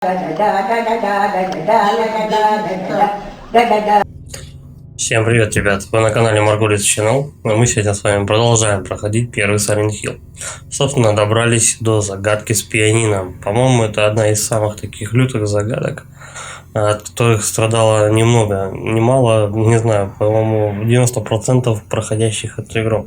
Всем привет, ребят! Вы на канале Margulis Channel, и мы сегодня с вами продолжаем проходить первый Silent Hill. Собственно, добрались до загадки с пианино. По-моему, это одна из самых таких лютых загадок, от которых страдало немало, не знаю, по-моему, 90% проходящих эту игру.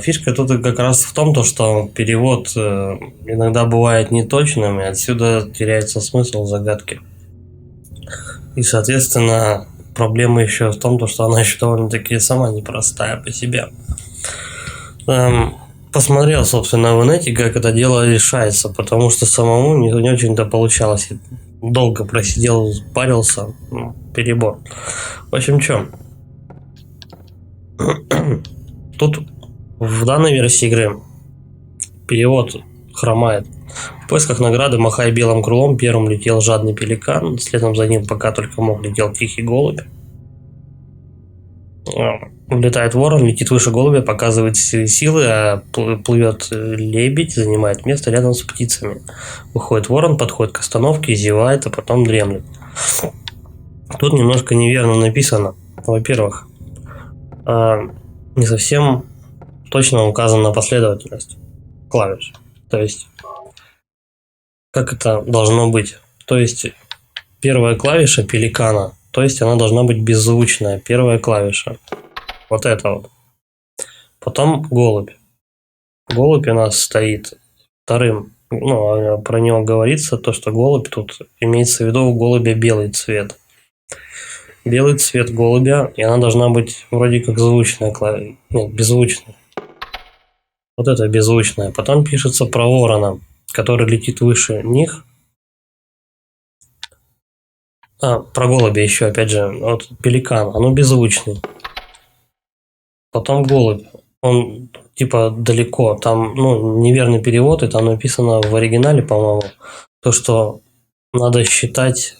Фишка тут как раз в том, что перевод иногда бывает неточным, и отсюда теряется смысл загадки. И, соответственно, проблема еще в том, что она еще довольно-таки сама непростая по себе. Посмотрел, собственно, в инете, как это дело решается, потому что самому не очень-то получалось. Долго просидел, парился, перебор. В общем, что? Тут в данной версии игры перевод хромает. В поисках награды, махая белым крылом, первым летел жадный пеликан, следом за ним пока только мог летел тихий голубь. Улетает ворон, летит выше голубя, показывает силы, а плывет лебедь, занимает место рядом с птицами. Выходит ворон, подходит к остановке, зевает, а потом дремлет. Тут немножко неверно написано. Во-первых, не совсем точно указана последовательность клавиш. То есть, как это должно быть? То есть, первая клавиша пеликана, то есть она должна быть беззвучная, первая клавиша. Вот это вот. Потом голубь. Голубь у нас стоит вторым. Про него говорится, то, что голубь тут имеется в виду у голубя белый цвет. Белый цвет голубя, и она должна быть вроде как звучная клавиша. Нет, беззвучная. Вот это беззвучная. Потом пишется про ворона, который летит выше них. Про голубя еще, опять же, вот пеликан, оно беззвучный. Потом голубь, он типа далеко, там неверный перевод, и там написано в оригинале, по-моему, то, что надо считать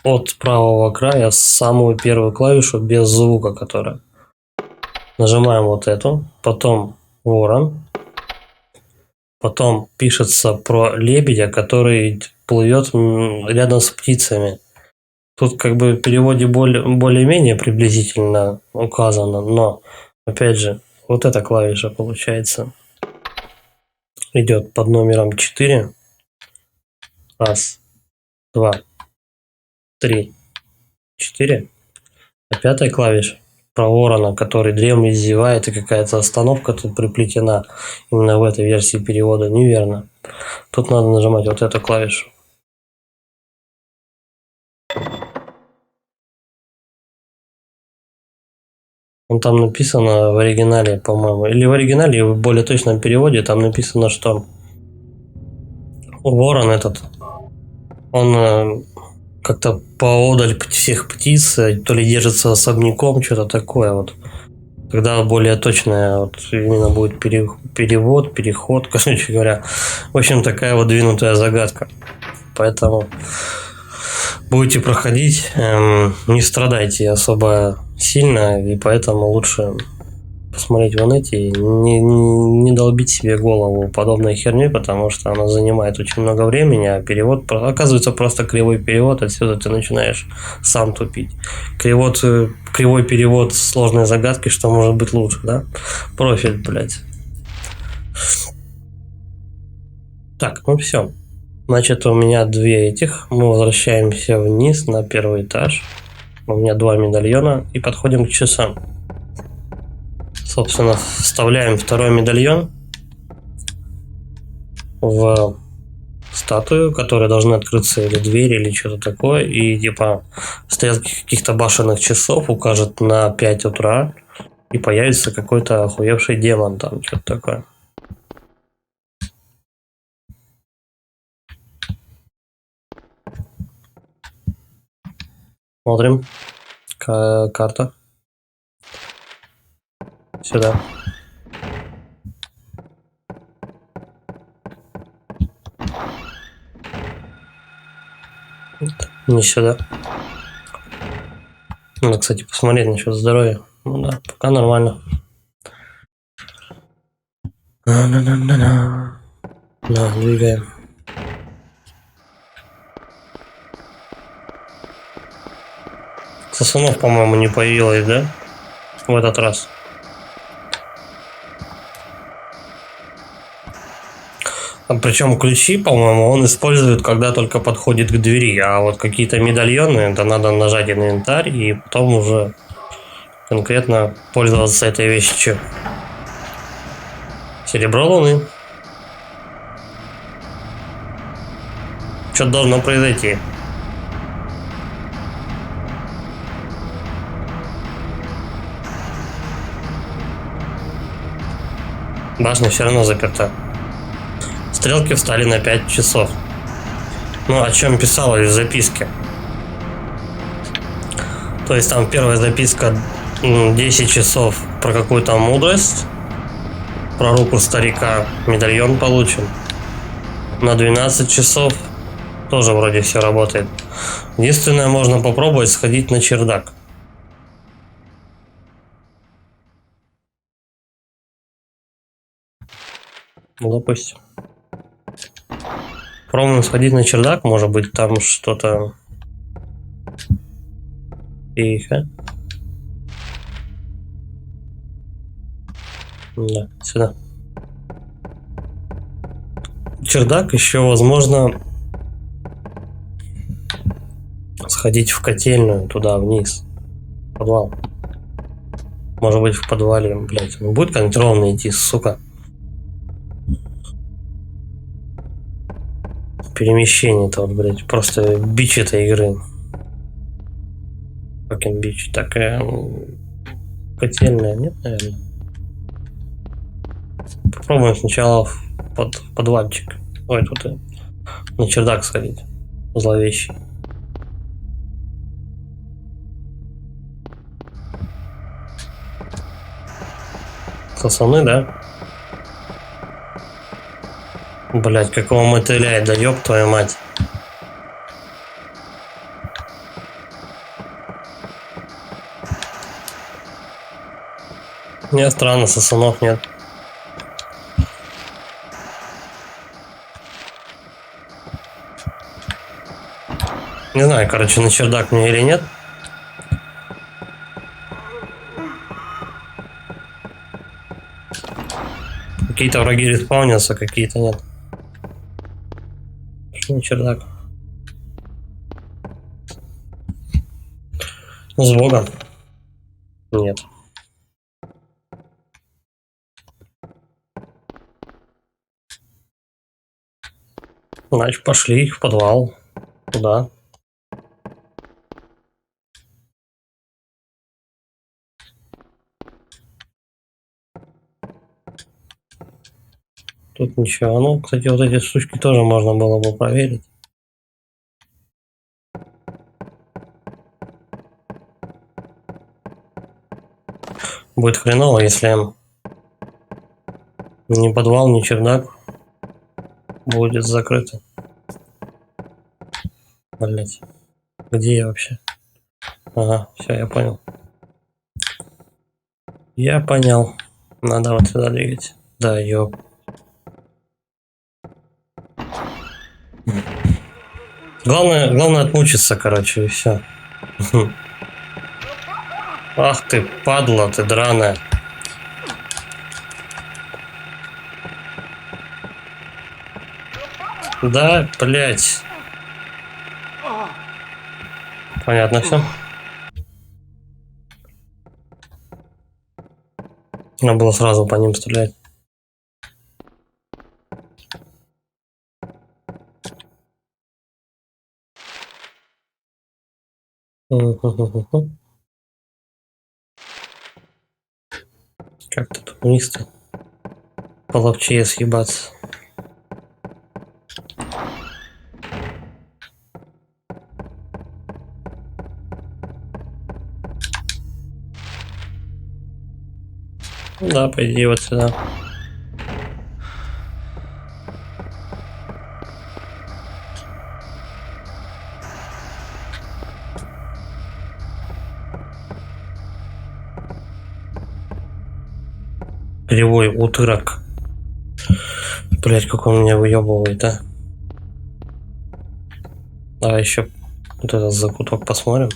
от правого края самую первую клавишу без звука, которая. Нажимаем вот эту, потом ворон, потом пишется про лебедя, который плывет рядом с птицами. Тут как бы в переводе более-менее приблизительно указано, но опять же, вот эта клавиша, получается, идет под номером 4. Раз, два, три, 4. А пятая клавиша про ворона, который дремлет, зевает, и какая-то остановка тут приплетена именно в этой версии перевода, неверно. Тут надо нажимать вот эту клавишу. Там написано в оригинале, по-моему, или в оригинале, в более точном переводе, там написано, что ворон этот, он как-то поодаль всех птиц, то ли держится особняком, что-то такое вот. Тогда более точное вот именно будет переход, короче говоря. В общем, такая вот двинутая загадка. Поэтому будете проходить, не страдайте особо сильно, и поэтому лучше посмотреть в инете и не долбить себе голову подобной херней, потому что она занимает очень много времени, а перевод оказывается просто кривой перевод, отсюда ты начинаешь сам тупить. Кривой перевод сложной загадки, что может быть лучше, да? Профиль, блядь. Так, все. Значит, у меня две этих. Мы возвращаемся вниз на первый этаж. У меня 2 медальона и подходим к часам. Собственно, вставляем второй медальон в статую, которая должна открыться или дверь, или что-то такое. И типа стрелки каких-то башенных часов укажет на 5 утра. И появится какой-то охуевший демон там, что-то такое. Смотрим. Карта. Сюда. Не сюда. Надо, кстати, посмотреть насчет здоровья. Ну да, пока нормально. На, двигаем. Сосунов, по-моему, не появилось, да? В этот раз. Причем ключи, по-моему, он использует, когда только подходит к двери. А вот какие-то медальоны, это надо нажать инвентарь и потом уже конкретно пользоваться этой вещью. Серебро Луны. Что должно произойти? Башня все равно заперта. Стрелки встали на 5 часов. Ну, о чем писалось в записке? То есть там первая записка 10 часов про какую-то мудрость, про руку старика, медальон получен. На 12 часов тоже вроде все работает. Единственное, можно попробовать сходить на чердак. Ну, допустим. Пробуем сходить на чердак, может быть там что-то... Тихо. Да, сюда. Чердак еще возможно сходить в котельную туда вниз. В подвал. Может быть в подвале, блять, он будет контрольно идти, сука. Перемещение-то вот, блять, просто бич этой игры. Fucking бич. Так, котельная, нет, наверное. Попробуем сначала в подвальчик. Ой, тут на чердак сходить. Зловещий. Сосаны, да? Блять, какого мотыля, да ёб твою мать. Мне странно, сосунов нет. Не знаю, короче, на чердак мне или нет. Какие-то враги респаунятся, какие-то нет. Что на чердак? Ну, с Богом. Нет. Значит, пошли в подвал. Туда. Тут ничего. Ну, кстати, вот эти сучки тоже можно было бы проверить. Будет хреново, если ни подвал, ни чердак будет закрыто. Блять. Где я вообще? Ага, все, я понял. Я понял. Надо вот сюда двигать. Да, ёп. Главное отмучиться, короче, и все. Ах ты, падла, ты драная. Да, блять. Понятно все. Надо было сразу по ним стрелять. Как-то тут вниз-то половчее съебаться. Да, по идее вот сюда. Кривой утырок. Блять, как он меня выебывает, а. Давай еще вот этот закуток посмотрим.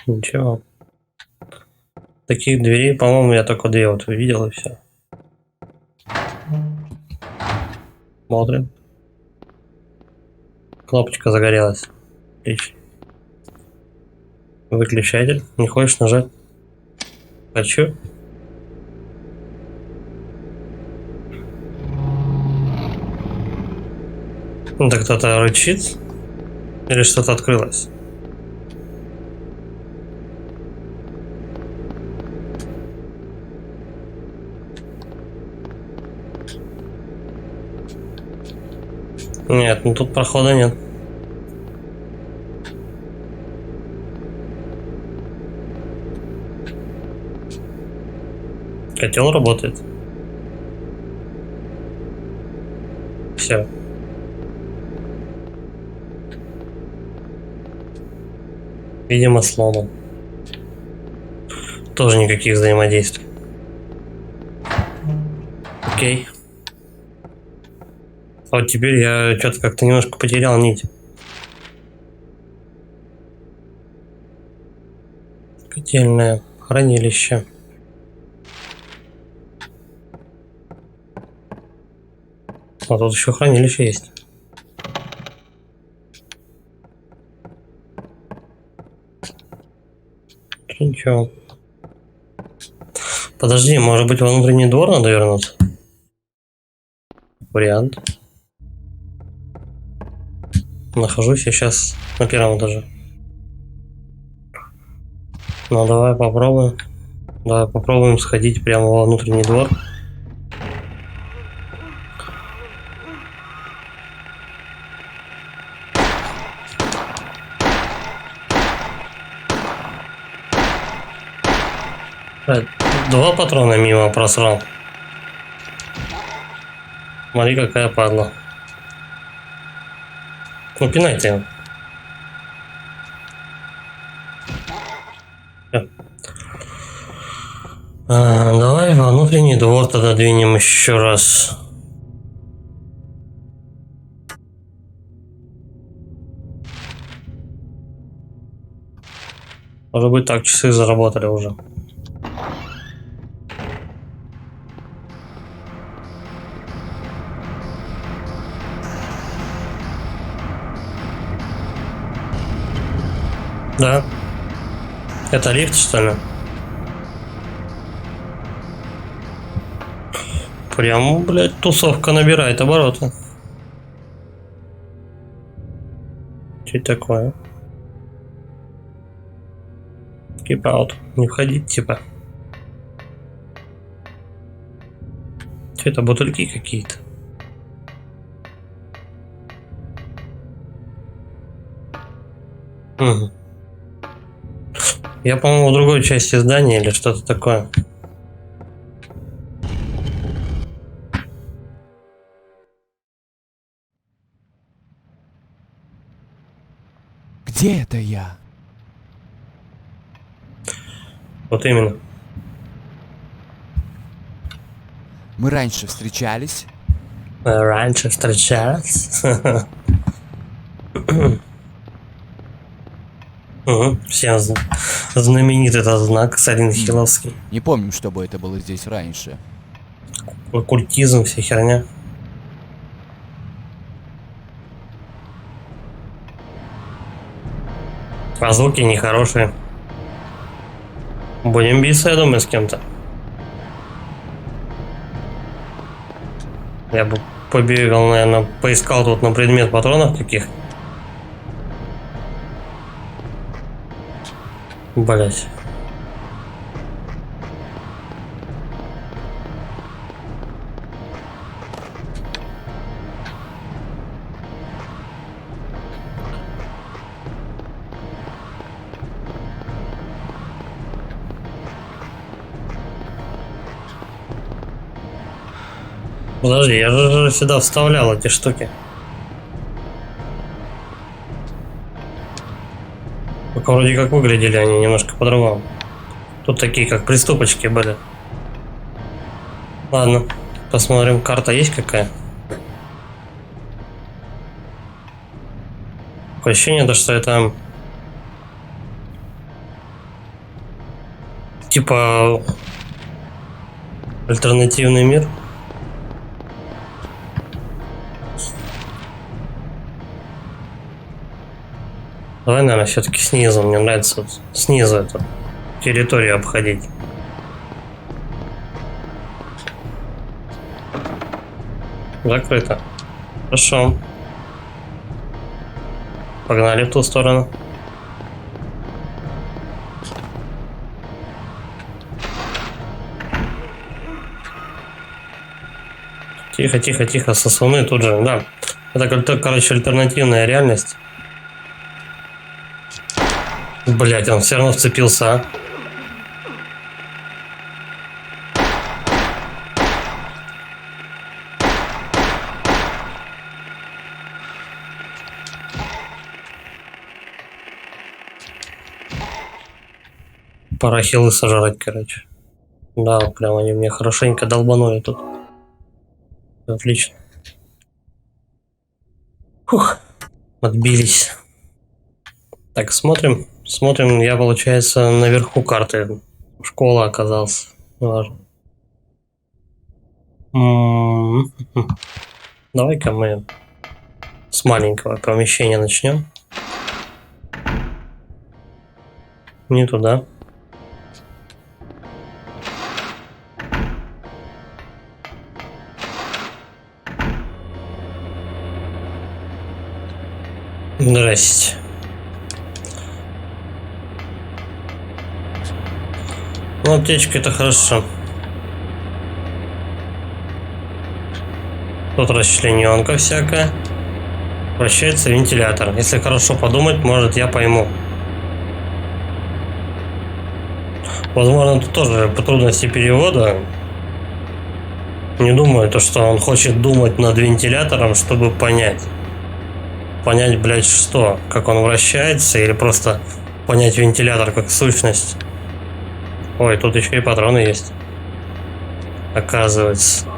Ничего. Таких дверей, по-моему, я только две вот увидел и все. Смотрим. Кнопочка загорелась. Отлично. Выключатель. Не хочешь нажать? Хочу. Ну, так кто-то рычит? Или что-то открылось? Нет, ну тут прохода нет. Котел работает. Все. Видимо, сломан. Тоже никаких взаимодействий. Окей. А вот теперь я что-то как-то немножко потерял нить. Котельное хранилище. А тут еще хранилище есть. Ничего. Подожди, может быть, во внутренний двор надо вернуться? Вариант. Нахожусь я сейчас на первом этаже. Ну давай попробуем. Давай попробуем сходить прямо во внутренний двор. Два патрона мимо просрал. Смотри, какая падла. Ну, пинайте его. Давай во внутренний двор тогда двинем еще раз. Может быть, так часы заработали уже. Да. Это лифт, что ли? Прям, блядь, тусовка набирает обороты. Что это такое? Keep out. Не входить, типа. Что это, бутыльки какие-то? Угу. Я, по-моему, в другой части здания или что-то такое. Где это я? Вот именно. Мы раньше встречались? Раньше встречались. Всем знаменитый этот знак Сайлент-Хилловский. Не помню, чтобы это было здесь раньше. Оккультизм, вся херня. А звуки нехорошие. Будем биться, я думаю, с кем-то. Я бы побегал, наверное, поискал тут на предмет патронов таких. Блять. Подожди, я же сюда вставлял эти штуки. Только вроде как выглядели они немножко по-другому. Тут такие как приступочки были. Ладно, посмотрим, карта есть какая. Такое ощущение, что это Типа альтернативный мир. Давай, наверное, все-таки снизу. Мне нравится вот снизу эту территорию обходить. Закрыто. Хорошо. Погнали в ту сторону. Тихо, тихо, тихо, сосуны тут же, да. Это, короче, альтернативная реальность. Блять, он все равно вцепился, а. Пора хилы сожрать, короче. Да, прям они мне хорошенько долбанули тут. Отлично. Фух, отбились. Так, смотрим. Смотрим, я, получается, наверху карты. Школа оказался. Важно. Давай-ка мы с маленького помещения начнем. Не туда. Здрасте. Ну, аптечка это хорошо. Тут расчлененка всякая. Вращается вентилятор. Если хорошо подумать, может, я пойму. Возможно, тут тоже по трудности перевода. Не думаю, то, что он хочет думать над вентилятором, чтобы понять. Понять, блядь, что? Как он вращается, или просто понять вентилятор как сущность. Ой, тут еще и патроны есть. Оказывается.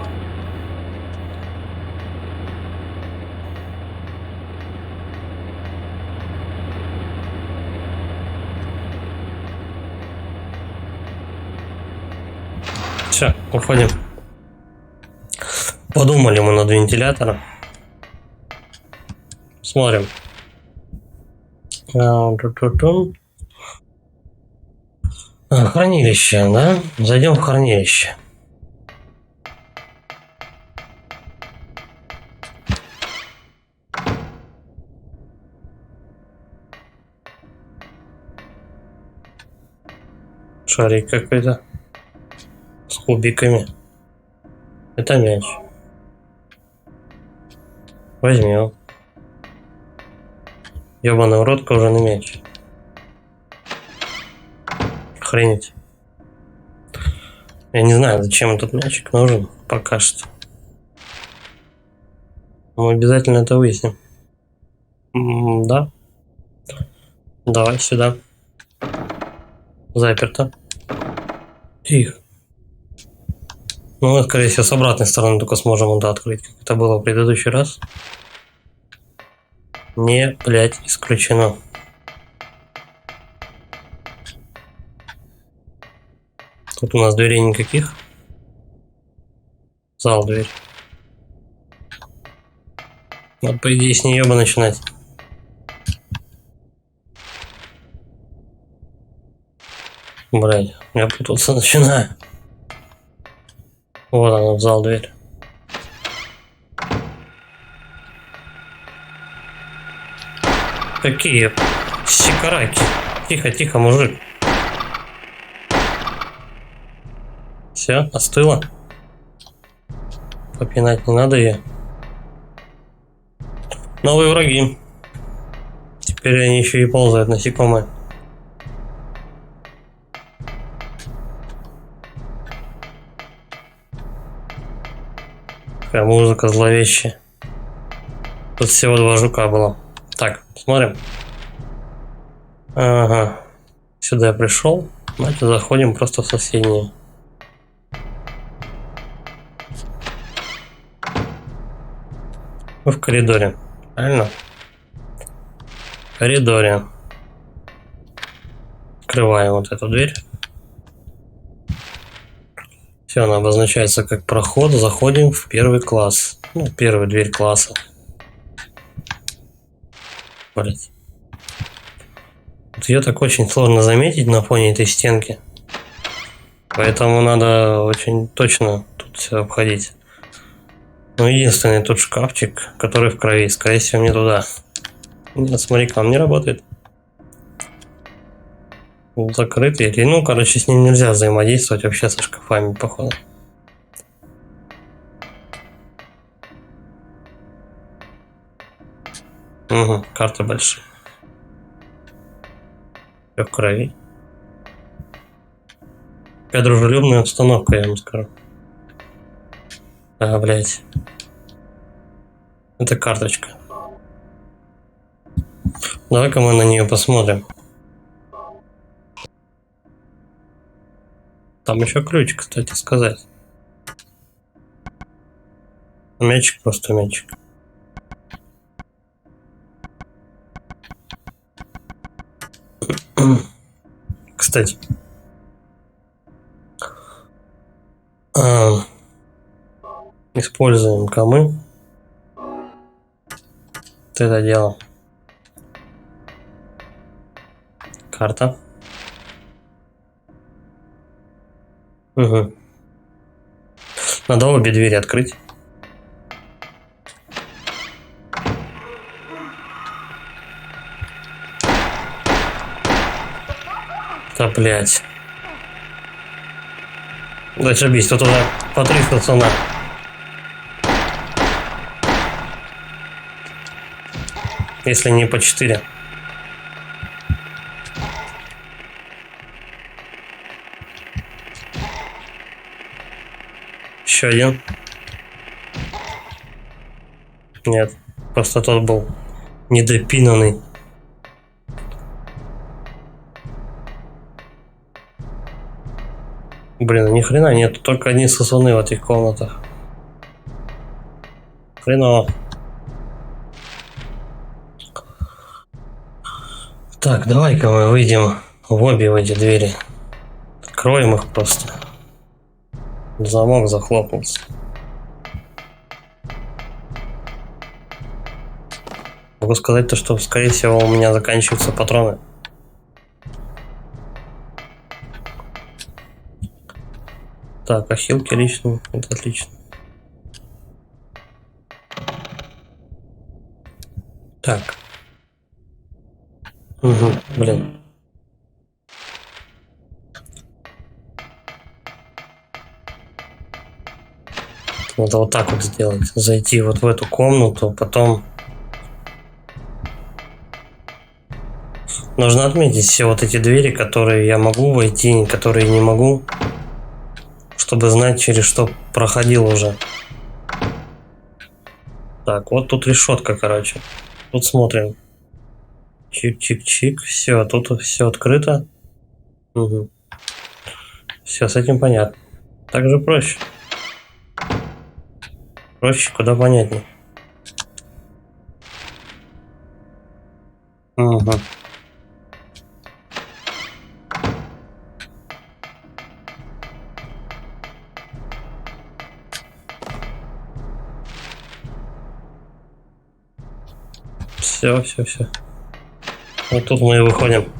Все, уходим. Подумали мы над вентилятором. Смотрим. Хранилище, да? Зайдем в хранилище. Шарик какой-то. С кубиками. Это мяч. Возьмем. Ёбаный в рот, кожаный мяч. Охренеть. Я не знаю, зачем этот мячик нужен пока что. Мы обязательно это выясним. Да. Давай сюда. Заперто. Тихо. Ну, мы, скорее всего, с обратной стороны только сможем это открыть, как это было в предыдущий раз. Не, блять, исключено. Тут у нас дверей никаких. Зал, дверь. Вот, по идее, с нее бы начинать. Блять, я путался, начинаю. Вот она, в зал, дверь. Какие щекараки. Тихо, тихо, мужик. Все, остыло. Попинать не надо ее. Новые враги. Теперь они еще и ползают, насекомые. Такая музыка зловещая. Тут всего 2 жука было. Так, смотрим. Ага. Сюда я пришел. Значит, заходим просто в соседние. Мы в коридоре. Правильно? В коридоре. Открываем вот эту дверь. Все, она обозначается как проход. Заходим в первый класс. Ну, первую дверь класса. Блять. Вот ее так очень сложно заметить на фоне этой стенки. Поэтому надо очень точно тут все обходить. Ну, единственный тут шкафчик, который в крови. Скорее всего, мне туда. Нет, смотри, он не работает. Закрытый. Или, ну, короче, с ним нельзя взаимодействовать вообще со шкафами, походу. Угу, карты большие. Все в крови. Какая дружелюбная обстановка, я вам скажу. А, блядь. Это карточка. Давай-ка мы на нее посмотрим. Там еще ключ, кстати сказать. Мячик, просто мячик. Кстати. Используем камы. Вот это дело. Карта. Угу. Надо обе двери открыть. Да, блядь. Зашибись, тут туда по 3 пацана. Если не по 4. Еще один. Нет, просто тот был недопинанный. Блин, ни хрена нет, только одни сосуны в этих комнатах. Хреново. Так, давай-ка мы выйдем в обе в эти двери. Откроем их просто. Замок захлопнулся. Могу сказать то, что, скорее всего, у меня заканчиваются патроны. Так, ахилки личные, это отлично. Так. Угу, блин. Надо вот так вот сделать. Зайти вот в эту комнату, потом... Нужно отметить все вот эти двери, которые я могу войти, которые не могу. Чтобы знать, через что проходил уже. Так, вот тут решетка, короче. Тут смотрим. Чик-чик-чик. Все, тут все открыто. Угу. Все, с этим понятно. Так же проще. Проще, куда понятнее. Угу. Все. Вот тут мы и выходим.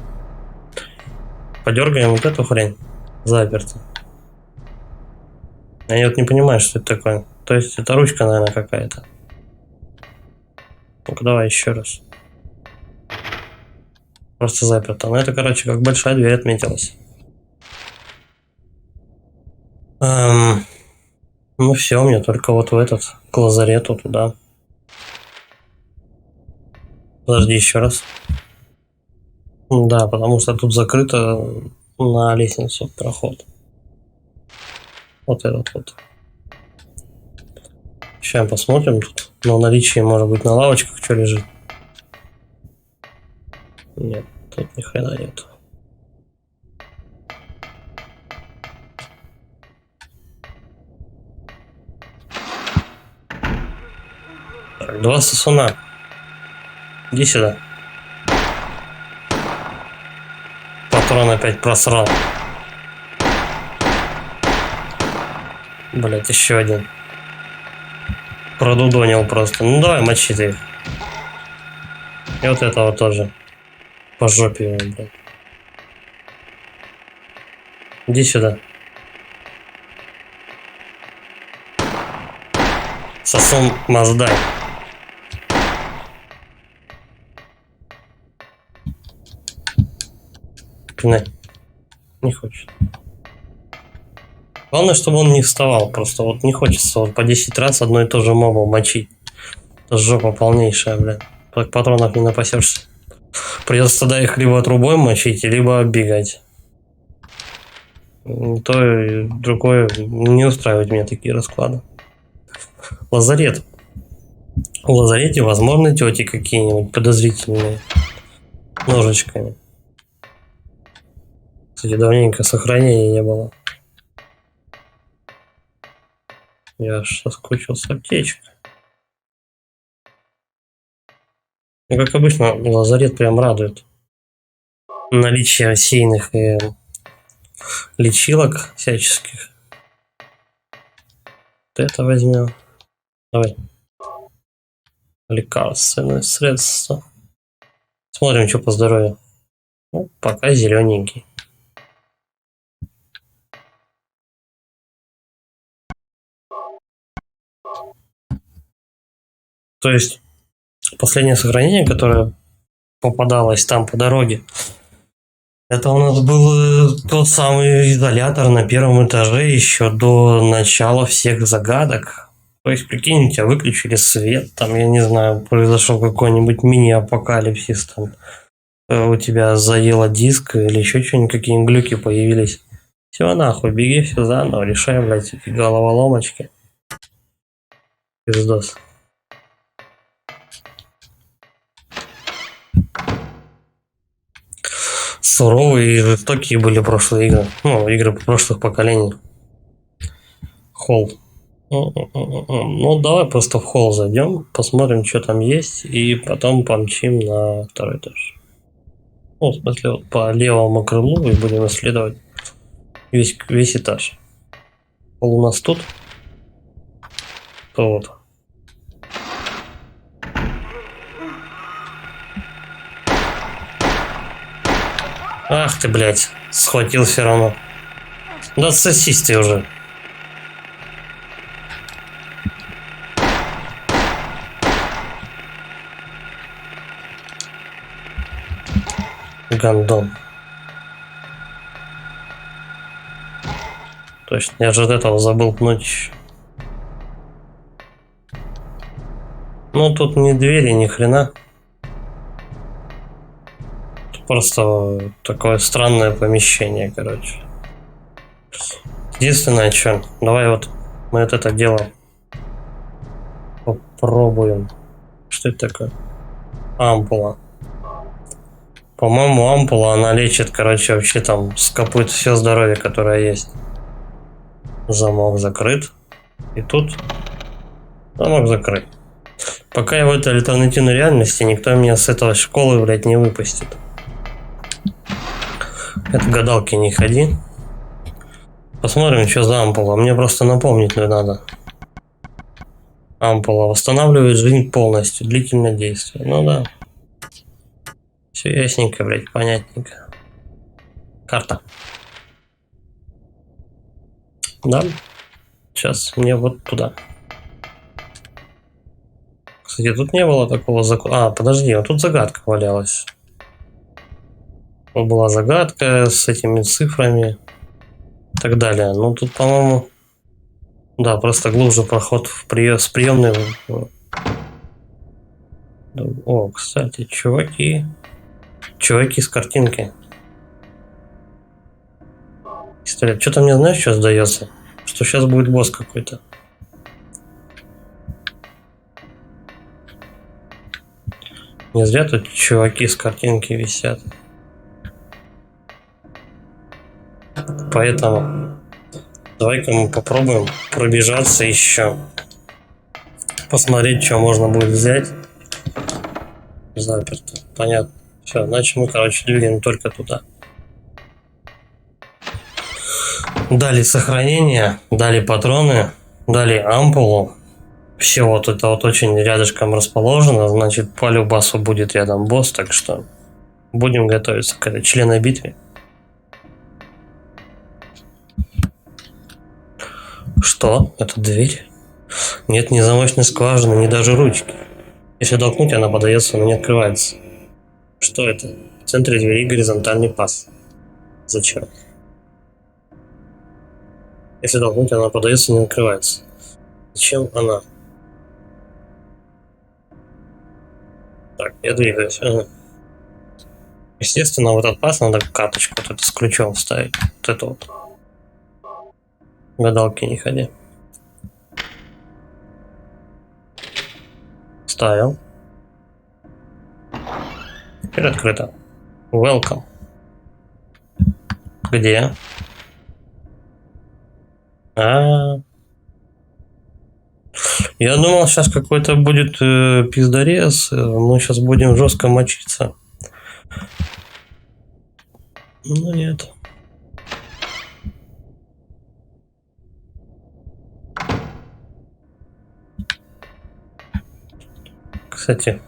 Подергаем вот эту хрень. Заперто. Я вот не понимаю, что это такое. То есть это ручка, наверное, какая-то. Ну-ка, давай еще раз. Просто заперто. Ну это, короче, как большая дверь отметилась. Ну все, мне только вот в этот, к лазарету туда. Подожди еще раз. Да, потому что тут закрыто на лестницу проход. Вот этот вот. Сейчас посмотрим тут. Но наличие, может быть, на лавочках что лежит. Нет, тут ни хрена нет. Так, 2 сосуна. Иди сюда. Патрон опять просрал. Блять, еще один. Продудонил просто. Ну давай, мочи ты их. И вот этого тоже. По жопе его, блядь. Иди сюда. Сосун Маздай. Пинай. Не хочет. Главное, чтобы он не вставал. Просто вот не хочется вот по 10 раз одно и то же моба мочить. Это жопа полнейшая, блядь. Так патронов не напасешься. Придется тогда их либо трубой мочить, либо бегать. То и другое не устраивает меня такие расклады. Лазарет. В лазарете возможны тети какие-нибудь подозрительные ножичками. Кстати, давненько сохранения не было. Я аж соскучился. Аптечка. Ну, как обычно, лазарет прям радует. Наличие осейных и лечилок всяческих. Вот это возьмем. Давай. Лекарственные средства. Смотрим, что по здоровью. Ну, пока зелененький. То есть последнее сохранение, которое попадалось там по дороге, это у нас был тот самый изолятор на первом этаже еще до начала всех загадок. То есть, прикинь, у тебя выключили свет, там, я не знаю, произошел какой-нибудь мини-апокалипсис, там, у тебя заело диск или еще что-нибудь, какие-нибудь глюки появились. Все нахуй, беги все заново, решай, блядь, эти головоломочки. Пиздос. Суровые и жестокие были прошлые игры. Ну, игры прошлых поколений. Холл. Ну, давай просто в холл зайдем, посмотрим, что там есть, и потом помчим на второй этаж. Ну, в смысле, вот по левому крылу и будем исследовать весь этаж. Холл у нас тут. То вот. Ах ты, блядь, схватил все равно. Да сосись ты уже. Гандон. Точно, я же от этого забыл пнуть. Ну, тут ни двери, ни хрена. Тут просто такое странное помещение, короче. Единственное, что, давай вот мы вот это дело попробуем. Что это такое? Ампула. По-моему, ампула, она лечит, короче, вообще там скопыт все здоровье, которое есть. Замок закрыт. И тут замок закрыт. Пока я в этой альтернативной реальности, никто меня с этого школы, блядь, не выпустит. Это гадалки не ходи. Посмотрим, что за ампула. Мне просто напомнить надо. Ампула восстанавливает жизнь полностью. Длительное действие. Ну да. Все ясненько, блядь, понятненько. Карта. Да. Сейчас мне вот туда. Кстати, тут не было такого закона. А, подожди, вот тут загадка валялась. Вот была загадка с этими цифрами и так далее. Ну, тут, по-моему... Да, просто глубже проход с приемной. О, кстати, чуваки. Чуваки с картинки. Пистолет. Что-то мне, знаешь, что сдается? Что сейчас будет босс какой-то. Не зря тут чуваки с картинки висят. Поэтому давай-ка мы попробуем пробежаться еще. Посмотреть, что можно будет взять. Заперто. Понятно. Все, значит мы, короче, двигаем только туда. Дали сохранение, дали патроны, дали ампулу. Все вот это вот очень рядышком расположено, значит, по любасу будет рядом босс, так что будем готовиться к этой членной битве. Что? Это дверь? Нет ни замочной скважины, ни даже ручки. Если толкнуть, она подается, но не открывается. Что это? В центре двери горизонтальный паз. Зачем? Если толкнуть, она подается, не открывается. Зачем она? Так, я двигаюсь. Ага. Естественно, в этот паз надо карточку вот эту с ключом вставить. Вот эту вот. Гадалки не ходи. Вставил. Теперь открыто. Welcome. Где? Я думал, сейчас какой-то будет пиздорез. Мы сейчас будем жестко мочиться. Ну нет. Кстати,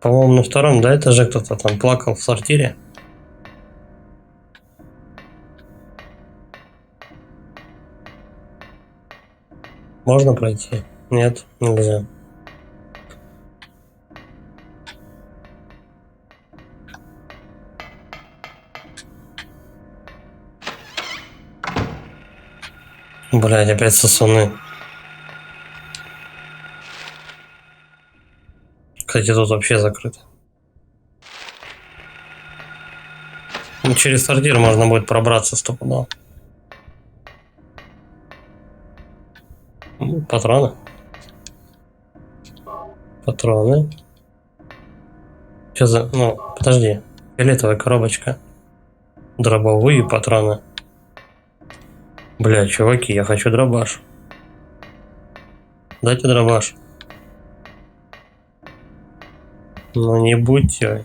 по-моему, на втором, да, этаже кто-то там плакал в сортире. Можно пройти? Нет, нельзя. Блядь, опять сосуны. Кстати, тут вообще закрыто. Ну, через сортир можно будет пробраться стопудово. Патроны. Патроны. Что за... Ну, подожди. Фиолетовая коробочка. Дробовые патроны. Бля, чуваки, я хочу дробаш. Дайте дробаш. Ну не будьте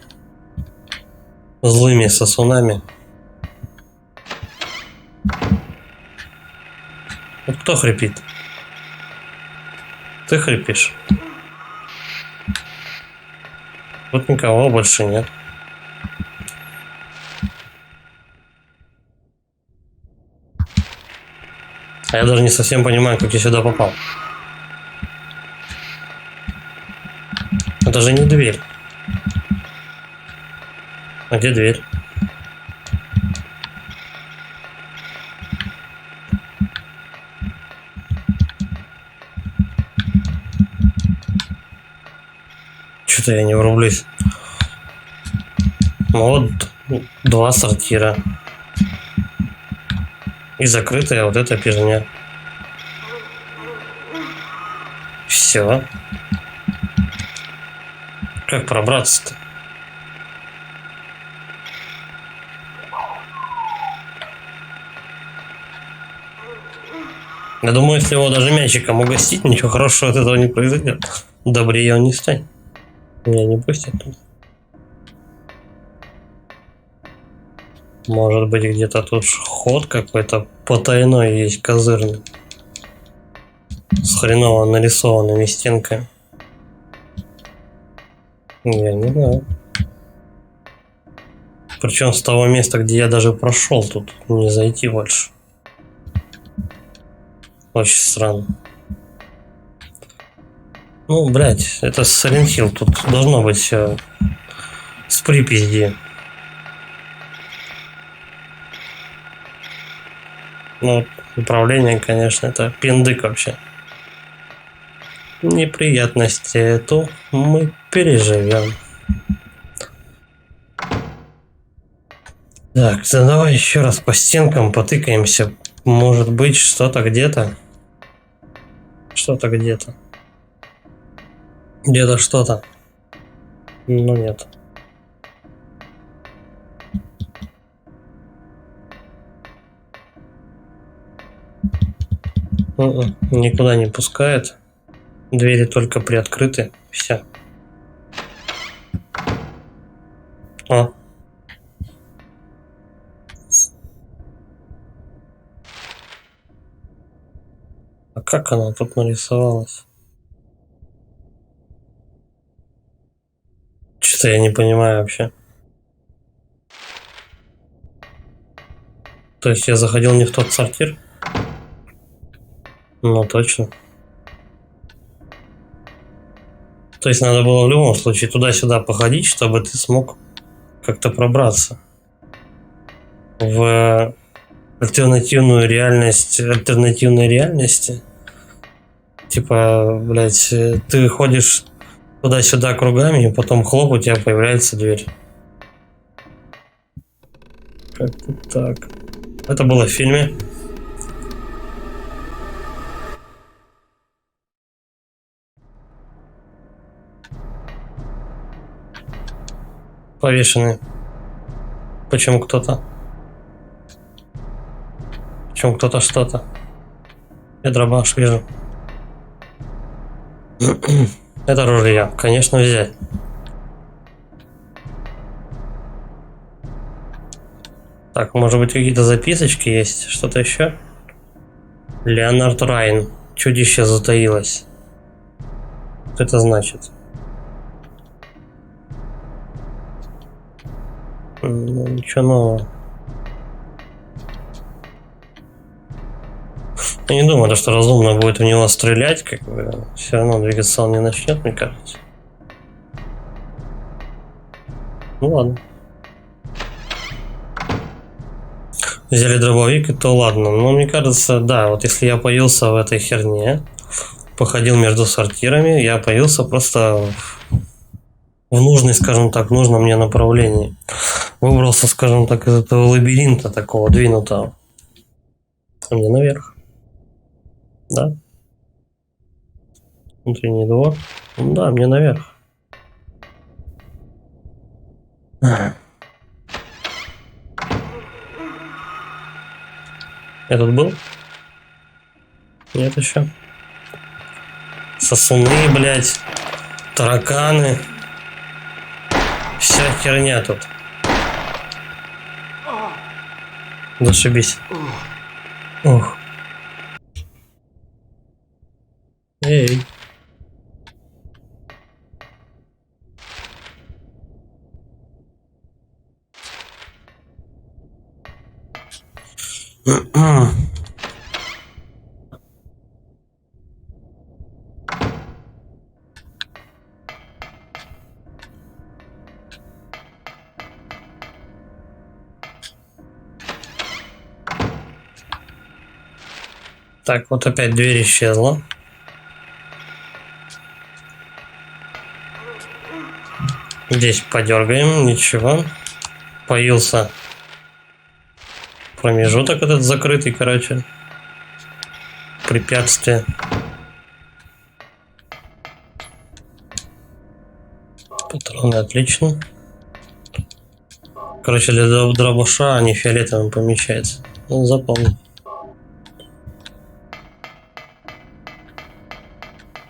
злыми сосунами. Вот кто хрипит? Ты хрипишь? Вот никого больше нет. А я даже не совсем понимаю, как я сюда попал. Это же не дверь. А где дверь? Что-то я не врублюсь. Ну вот 2 сортира. И закрытая вот эта пижня. Все. Как пробраться-то? Я думаю, если его даже мячиком угостить, ничего хорошего от этого не произойдет. Добрее он не станет. Меня не пустят тут. Может быть, где-то тут ход какой-то потайной есть, козырный. С хреново нарисованными стенками. Я не знаю. Причем с того места, где я даже прошел, тут не зайти больше. Очень странно. Ну, блядь, это Silent Hill. Тут должно быть все с припизди. Ну, управление, конечно, это пиндык вообще. Неприятности эту мы переживем. Так, давай еще раз по стенкам потыкаемся. Может быть, что-то где-то. Что-то где-то. Где-то что-то. Ну нет. Никуда не пускает. Двери только приоткрыты. Все. О. как она тут нарисовалась? Что-то я не понимаю вообще. То есть я заходил не в тот сортир? Ну, точно. То есть надо было в любом случае туда-сюда походить, чтобы ты смог как-то пробраться в альтернативную реальность альтернативной реальности. Типа, блядь, ты ходишь туда-сюда кругами, и потом хлоп, у тебя появляется дверь. Как-то так. Это было в фильме. Повешенный. Почему кто-то? Почему кто-то что-то? Я дробаш вижу. Это ружье, конечно, взять. Так, может быть, какие-то записочки есть? Что-то еще? Леонард Райн. Чудище затаилось. Что это значит? Ну, ничего нового. Я не думаю, что разумно будет в него стрелять, как бы все равно двигаться он не начнет, мне кажется. Ну ладно. Взяли дробовик, то ладно. Но мне кажется, да, вот если я появился в этой херне, походил между сортирами, я появился просто в нужной, скажем так, в нужном мне направлении. Выбрался, скажем так, из этого лабиринта такого двинутого. А мне наверх. Да? Внутренний двор. Ну да, мне наверх. Я тут был? Нет еще. Сосуны, блядь. Тараканы. Вся херня тут. Зашибись. Ох. Эй. Так, вот опять дверь исчезла. Здесь подергаем, ничего. Появился промежуток этот закрытый, короче. Препятствие. Патроны отлично. Короче, для дробаша они фиолетовым помечаются. Ну, запомни.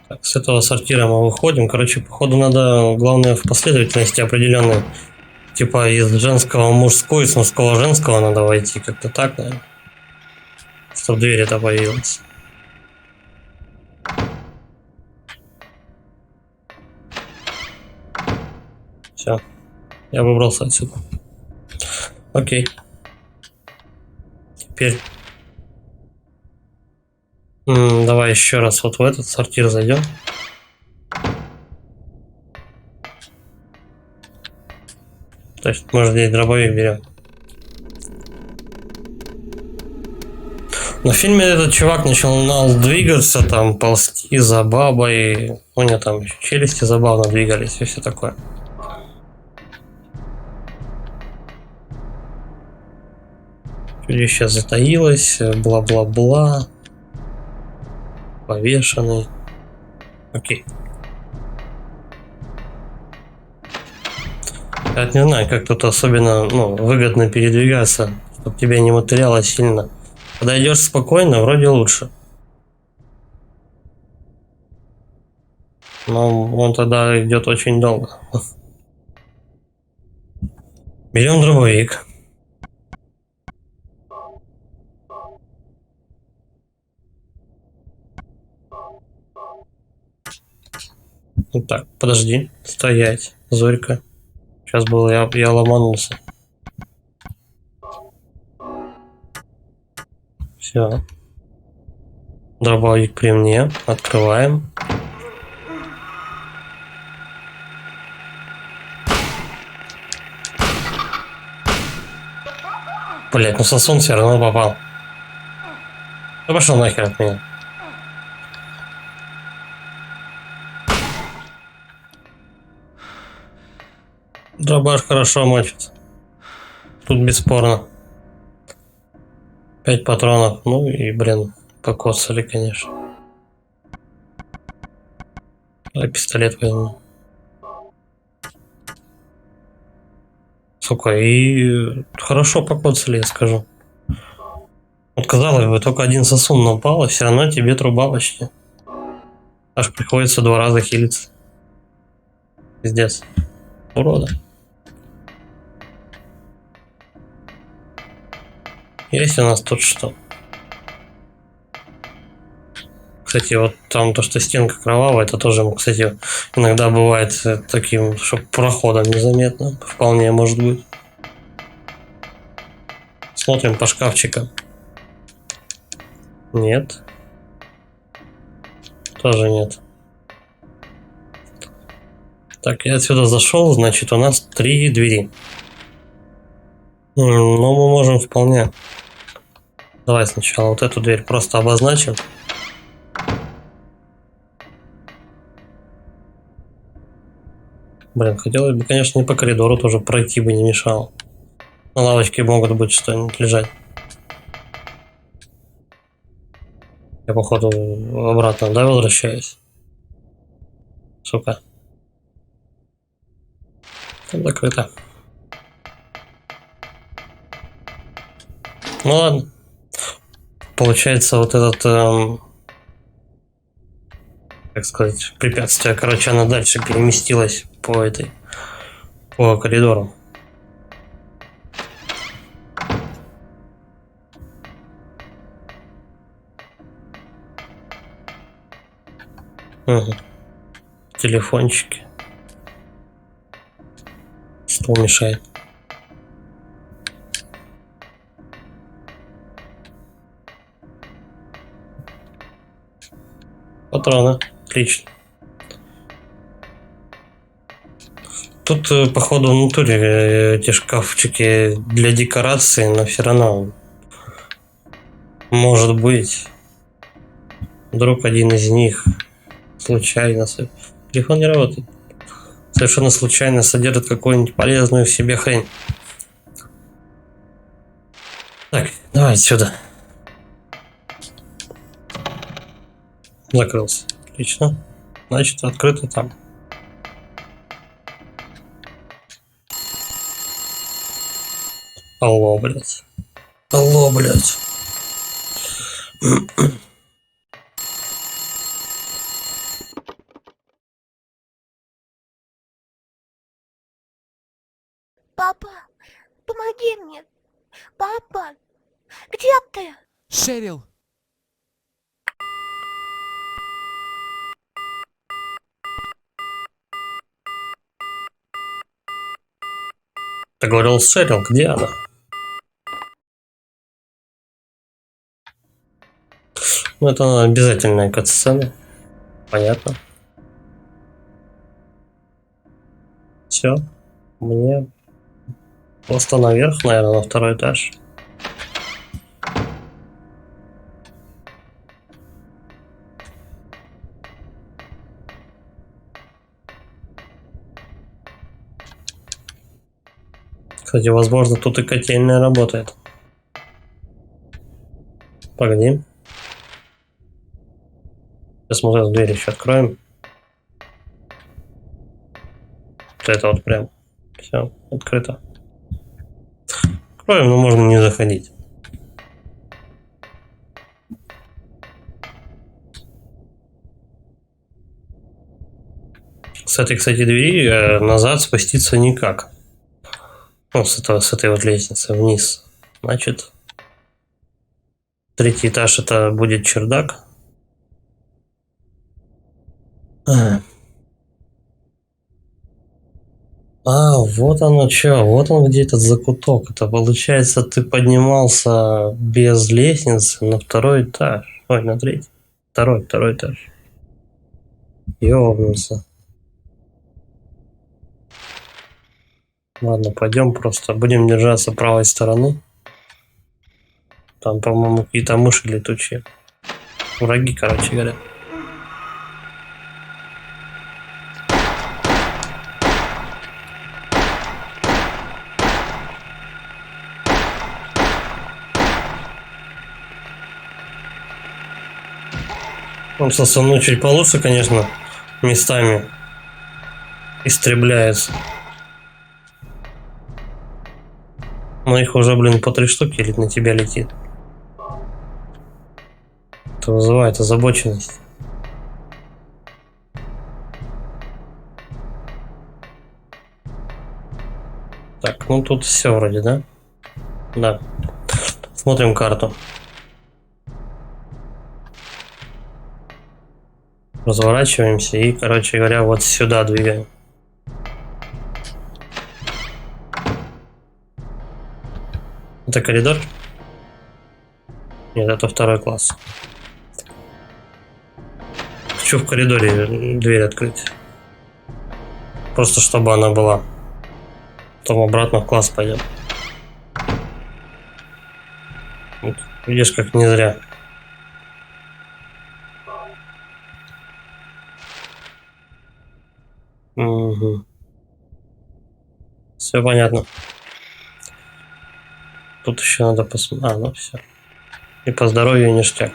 Так, с этого сортира мы выходим. Короче, походу надо, главное, в последовательности определенной. Типа из женского в мужской, из мужского в женского надо войти. Как-то так, наверное. Чтобы дверь это появилась. Все. Я выбрался отсюда. Окей. Теперь давай еще раз вот в этот сортир зайдем. То есть, может, здесь дробовик берем. На фильме этот чувак начал двигаться, там, ползти за бабой. У него там челюсти забавно двигались и все такое. Чудище затаилось, бла-бла-бла. Повешенный. Окей. Я не знаю, как тут особенно выгодно передвигаться, чтобы тебя не мотыляло сильно. Когда идешь спокойно, вроде лучше. Но он тогда идет очень долго. Берем дробовик. Так, подожди. Стоять. Зорька. Сейчас был я ломанулся. Все. Дробовик при мне. Открываем. Блять, ну сосун все равно попал. Ну пошел нахер от меня. Дробаш хорошо мочит. Тут бесспорно. 5 патронов. Ну и, блин, покоцали, конечно. Давай пистолет возьму. Сука, и хорошо покоцали, я скажу. Вот казалось бы, только один сосун напал, и все равно тебе труба почти. Аж приходится 2 раза хилиться. Пиздец. Урода. Есть у нас тут что? Кстати, вот там то, что стенка кровавая, это тоже, кстати, иногда бывает таким, что проходом незаметно. Вполне может быть. Смотрим по шкафчикам. Нет. Тоже нет. Так, я отсюда зашел, значит, у нас 3 двери. Ну, мы можем вполне. Давай сначала вот эту дверь просто обозначим. Блин, хотелось бы, конечно, не по коридору тоже пройти бы не мешало. На лавочке могут быть что-нибудь лежать. Я, походу, обратно, да, возвращаюсь? Сука. Там закрыто. Ну ладно. Получается, вот этот, как сказать, препятствие, короче, она дальше переместилась по коридору. Угу. Телефончики. Стол мешает. Патроны. Отлично. Тут, походу, в натуре эти шкафчики для декорации, но все равно может быть. Вдруг один из них случайно... Телефон не работает. Совершенно случайно содержит какую-нибудь полезную в себе хрень. Так, давай отсюда. Закрылся. Отлично. Значит, открыто там. Алло, блядь. Алло, блядь. Папа, помоги мне. Папа, где ты? Шерил! Ты говорил с Шерил, где она? Ну, это обязательная катсцена. Понятно. Все. Мне просто наверх, наверное, на 2-й этаж. Кстати, возможно, тут и котельная работает. Погоди. Сейчас мы сейчас дверь еще откроем. Вот это вот прям. Все, открыто. Откроем, но можно не заходить. С этой, кстати, двери назад спуститься никак. Ну, с этой вот лестницы вниз. Значит, 3-й этаж это будет чердак. А, вот оно что, вот он где этот закуток. Это получается, ты поднимался без лестницы на второй этаж. Ой, на третий. Второй этаж. Ёбнулся. Ладно, пойдем просто. Будем держаться правой стороны. Там, по-моему, какие-то мыши летучие. Враги, короче говоря. Он сосуну чуть получше, конечно, местами истребляется. Но их уже, блин, по 3 штуки или на тебя летит. Это вызывает озабоченность. Так, ну тут все вроде, да? Да. Смотрим карту. Разворачиваемся и, короче говоря, вот сюда двигаем. Это коридор? Нет, это 2 класс. Хочу в коридоре дверь открыть. Просто чтобы она была. Потом обратно в класс пойдем. Вот, видишь, как не зря. Угу. Все понятно. Тут еще надо посмотреть. А, ну все. И по здоровью ништяк.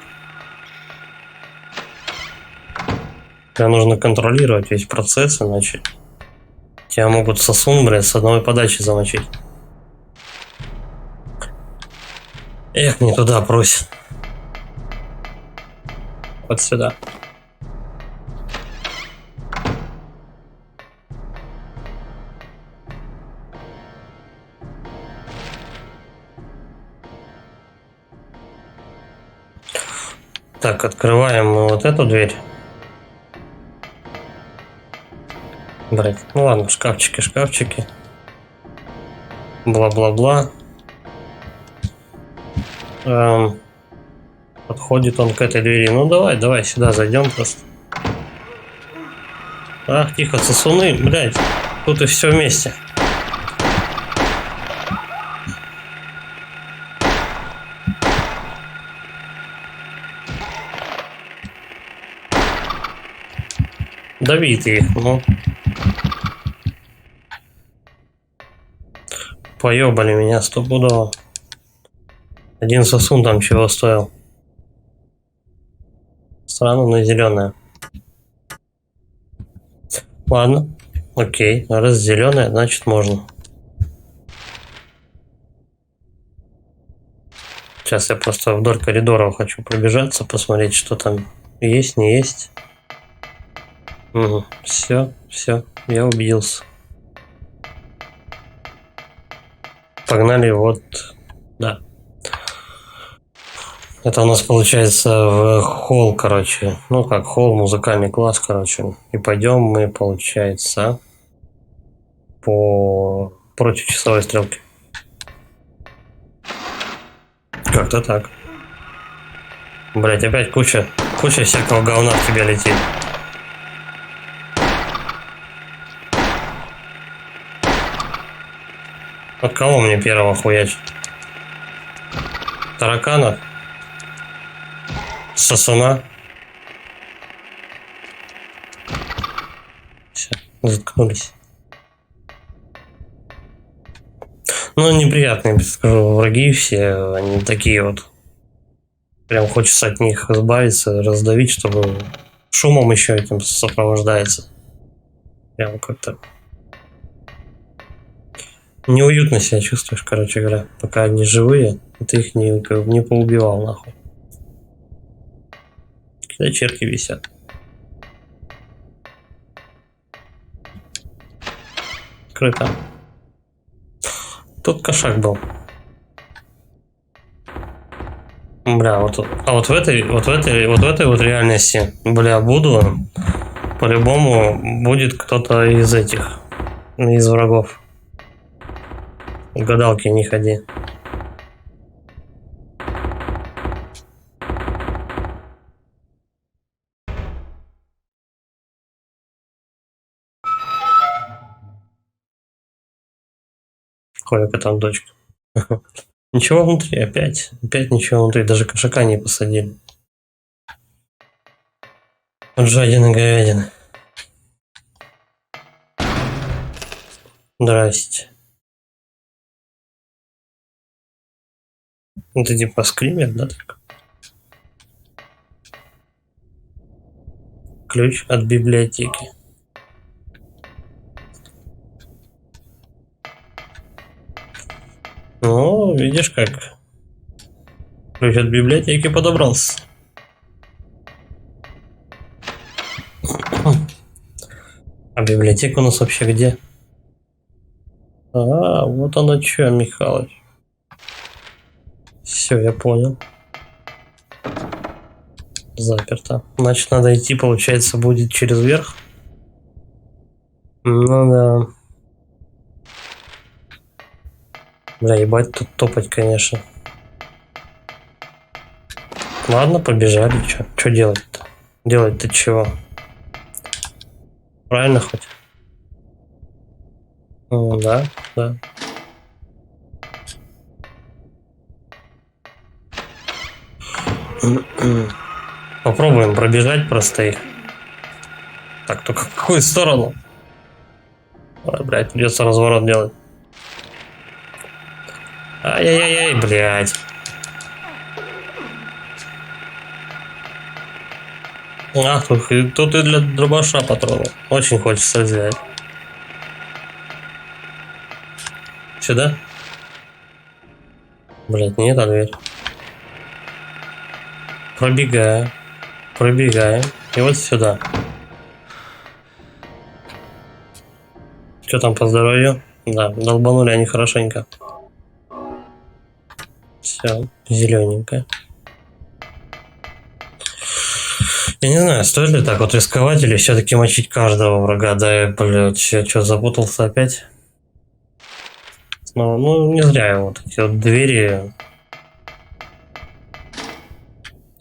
Тебя нужно контролировать весь процесс, иначе тебя могут сосун, блядь, с одной подачи замочить. Эх, не туда просит. Вот сюда. Так, открываем мы вот эту дверь. Блять, ну ладно, шкафчики. Бла-бла-бла. Подходит он к этой двери. Ну давай сюда зайдем просто. Ах, тихо, сосуны, блять. Тут и все вместе. Дави ты их, ну. Поебали меня стопудово. Один сосун там чего стоил. Странно, но зеленая. Ладно, окей. Раз зеленая, значит можно. Сейчас я просто вдоль коридора хочу пробежаться, посмотреть, что там есть, не есть. Угу. Все, я убедился. Погнали, вот, да. Это у нас получается в холл, короче. Ну как холл, музыкальный класс, короче. И пойдем мы, получается, против часовой стрелки. Как-то так. Блять, опять куча всякого говна в тебя летит. От кого мне первого хуячить? Тараканов? Сосуна? Все, заткнулись. Ну, неприятные, скажу, враги все, они такие вот. Прям хочется от них избавиться, раздавить, чтобы шумом еще этим сопровождается. Прям как-то неуютно себя чувствуешь, короче говоря, пока они живые, ты их не поубивал, нахуй. Какие-то черти висят. Крыто. Тут кошак был. Бля, вот в этой реальности, бля, буду, по-любому будет кто-то из этих, из врагов. В гадалки не ходи. Сколько там дочка? Ничего внутри, опять ничего внутри, даже кошака не посадили. Жадина говядина. Здрасте. Это типа скример, да? Ключ от библиотеки. Ну, видишь как. Ключ от библиотеки подобрался. А библиотека у нас вообще где? А, вот оно что, Михалыч. Все, я понял. Заперто. Значит, надо идти, получается, будет через верх. Ну да. Бля, ебать тут топать, конечно. Ладно, побежали. Что делать-то? Делать-то чего? Правильно хоть? Ну, да. Попробуем пробежать просто их. Так, только в какую сторону? Ой, блядь, придется разворот делать. Ай-яй-яй, блядь. А, тут и для дробаша патронов. Очень хочется взять. Сюда? Блядь, нет, а дверь. Пробегаем. И вот сюда. Что там по здоровью? Да, долбанули они хорошенько. Все, зелененькое. Я не знаю, стоит ли так вот рисковать или все-таки мочить каждого врага. Да, блядь, я что, запутался опять? Ну, не зря вот эти вот двери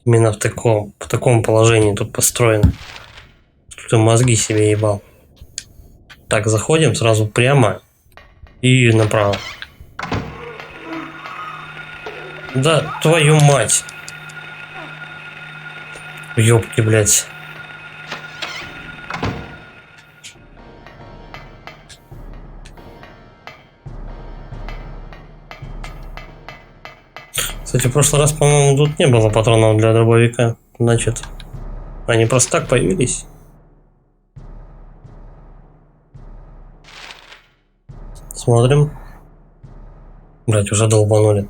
именно в таком положении тут построены. Тут мозги себе ебал. Так, заходим сразу прямо и направо. Да, твою мать. Ёбки, блядь. Кстати, в прошлый раз, по-моему, тут не было патронов для дробовика. Значит, они просто так появились. Смотрим. Блять, уже долбанули.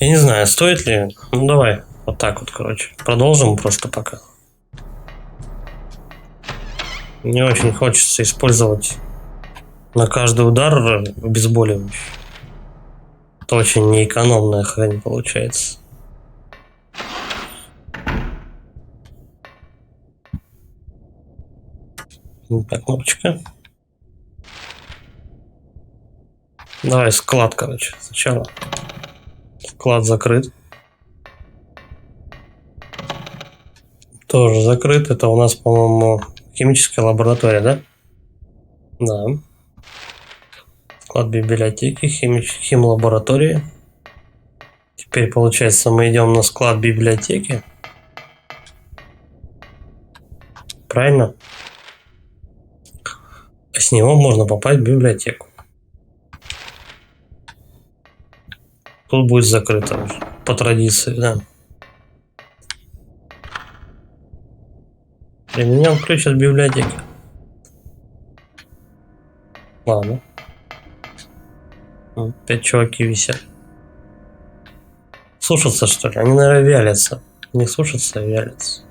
Я не знаю, стоит ли. Ну давай, вот так вот, короче. Продолжим просто пока. Не очень хочется использовать на каждый удар обезболивающий. Это очень неэкономная хрень получается. Так, кнопочка. Давай склад, короче, сначала. Склад закрыт. Тоже закрыт. Это у нас, по-моему, химическая лаборатория, да? Да. Склад библиотеки, химлаборатории. Теперь, получается, мы идем на склад библиотеки. Правильно? А с него можно попасть в библиотеку. Тут будет закрыто уже, по традиции, да. Применяем ключ от библиотеки. Ладно. Опять чуваки висят. Сушатся, что ли? Они, наверное, вялятся. Не сушатся, а вялятся.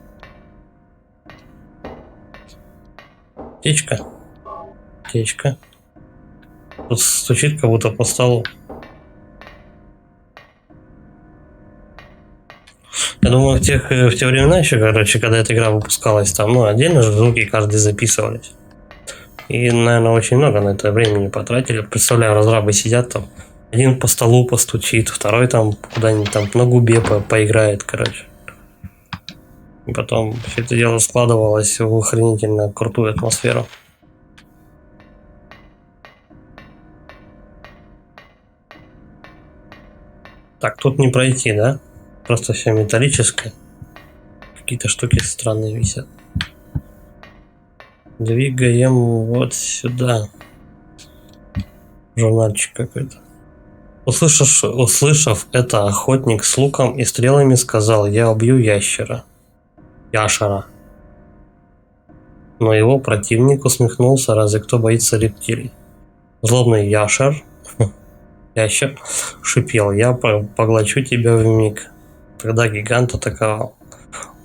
Птичка. Птичка. Тут стучит, как будто по столу. Я думаю, в те времена еще, короче, когда эта игра выпускалась, там, ну, отдельно же звуки каждый записывались. И, наверное, очень много на это времени потратили. Представляю, разрабы сидят там, один по столу постучит, второй там куда-нибудь там на губе поиграет, короче. И потом все это дело складывалось в охренительно крутую атмосферу. Так, тут не пройти, да? Просто все металлическое. Какие-то штуки странные висят. Двигаем вот сюда. Журнальчик какой-то. Услышав это, охотник с луком и стрелами сказал: «Я убью ящера». Но его противник усмехнулся: «Разве кто боится рептилий?» Злобный ящер шипел: «Я поглочу тебя вмиг». Тогда гигант атаковал.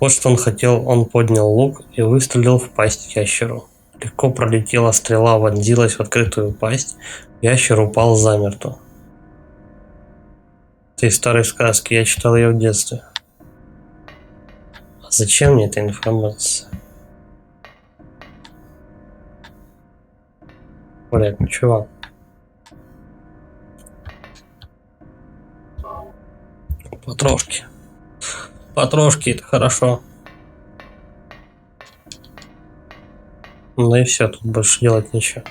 Вот что он хотел, он поднял лук и выстрелил в пасть ящеру. Легко пролетела стрела, вонзилась в открытую пасть, ящер упал замертво. Это из старой сказки, я читал ее в детстве. А зачем мне эта информация? Блядь, ну чувак. Потрошки, это хорошо. Ну и все, тут больше делать нечего.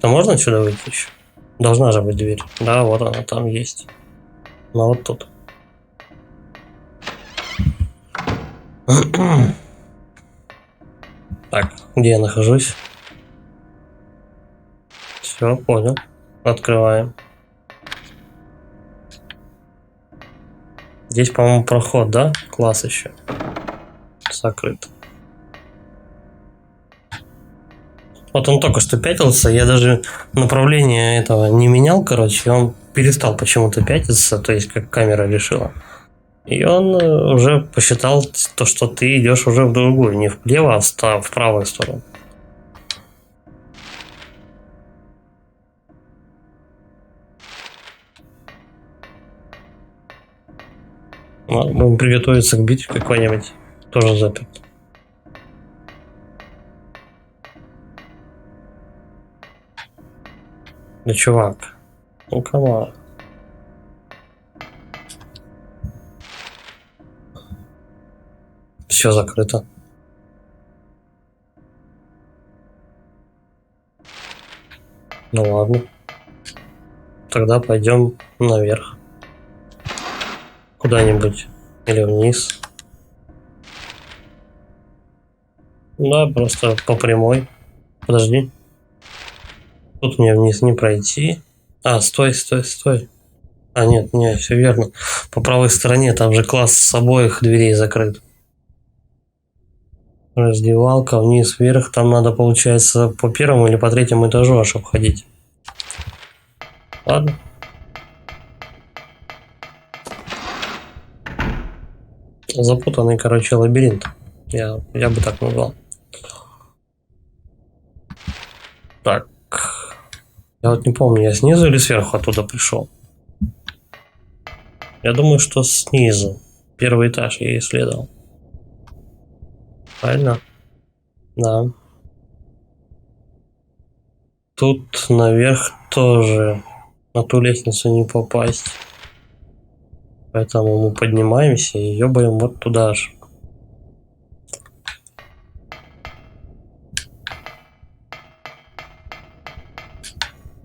А можно сюда выйти еще? Должна же быть дверь. Да, вот она там есть. Ну вот тут. Так, где я нахожусь? Все, понял. Открываем. Здесь, по-моему, проход, да? Класс еще. Закрыт. Вот он только что пятился, я даже направление этого не менял, короче, он перестал почему-то пятиться, то есть как камера решила. И он уже посчитал то, что ты идешь уже в другую, не влево, а в правую сторону. Будем приготовиться к битве какой-нибудь. Тоже заперт. Да чувак. Ну камон. Все закрыто. Ну ладно. Тогда пойдем наверх. Куда-нибудь. Или вниз. Да, просто по прямой. Подожди. Тут мне вниз не пройти. А, стой. А, нет, все верно. По правой стороне там же класс с обоих дверей закрыт. Раздевалка, вниз, вверх. Там надо, получается, по первому или по третьему этажу аж обходить. Ладно. Запутанный, короче, лабиринт. Я бы так назвал. Так. Я вот не помню, я снизу или сверху оттуда пришел. Я думаю, что снизу. Первый этаж я исследовал. Правильно? Да. Тут наверх тоже на ту лестницу не попасть. Поэтому мы поднимаемся и ёбаем вот туда же.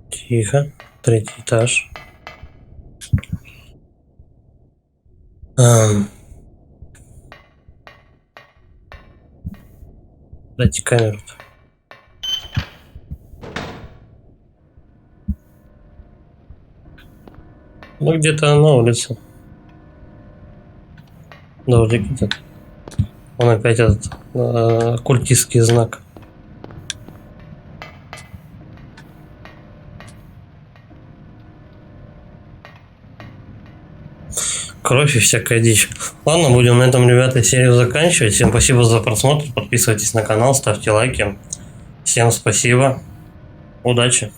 Тихо. Третий этаж. Дайте камеру-то. Ну где-то на улице. Дождик идет. Он опять этот культистский знак. Кровь и всякая дичь. Ладно, будем на этом, ребята, серию заканчивать. Всем спасибо за просмотр. Подписывайтесь на канал, ставьте лайки. Всем спасибо. Удачи.